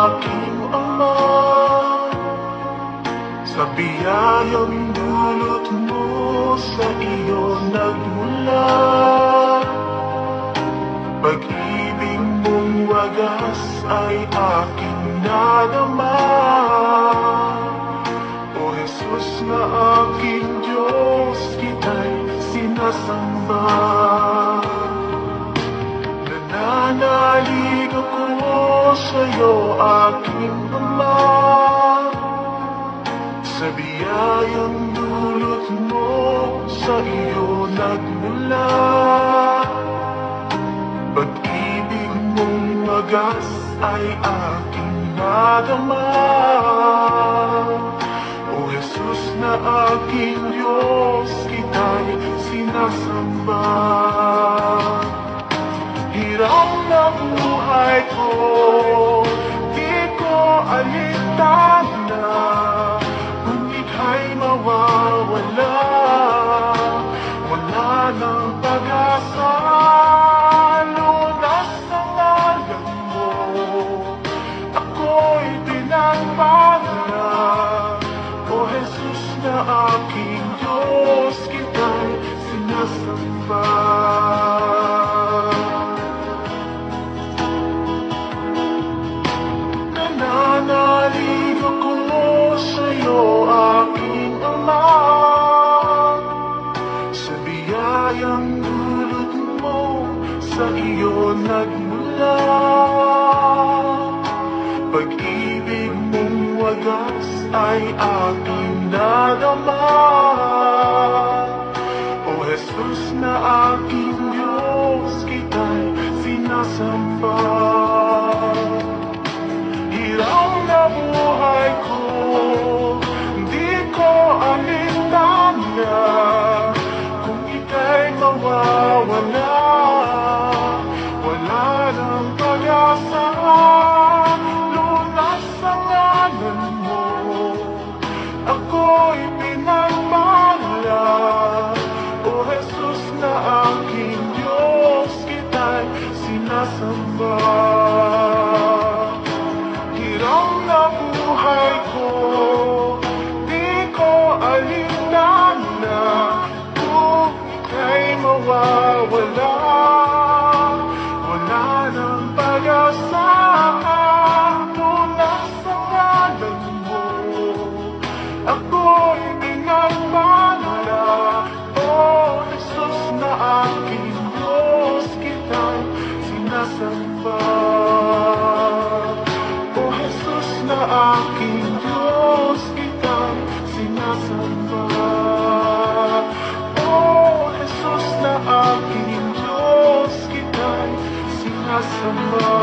aking Ama, sa biyayang dulot mo sa iyo nagmula. Pag-ibig mong wagas ay aking nadama. O Jesus na aking Diyos, kita'y sinasamba. Nananalig ako sa'yo, aking Ama, sa biyayang dulot mo sa iyo nagmula. Pag-ibig mong wagas ay aking nadama. O Jesus na aking Diyos, kita'y sinasamba. Hirap na buhay ko, di ko alintana, kung ika'y mawawala, wala nang pag-asa. Lunas ang ngalan mo, ako'y pinagpala. O Jesus na aking Diyos, kita'y sinasamba. Nananalig ako sa'yo, aking Ama, sa biyayang dulot mo sa iyo nagmula. Pag-ibig mong wagas ay aking nadama. O Jesus na aking Diyos, kita'y sinasamba. Hirap na buhay ko, di ko alintana, kung ika'y mawawala, wala nang pag-asa. Lunas ang ngalan mo, ako'y pinagpala. O Jesus na aking Diyos, kita'y sinasamba. Hirap na buhay ko, di ko alintana, kung ika'y mawawala, wala nang pag-asa. Lunas ang ngalan mo, ako'y pinagpala. O Jesus na aking Diyos, kita'y sinasamba. O Jesus na aking Diyos, kita'y sinasamba. O Jesus na aking Diyos, kita'y sinasamba.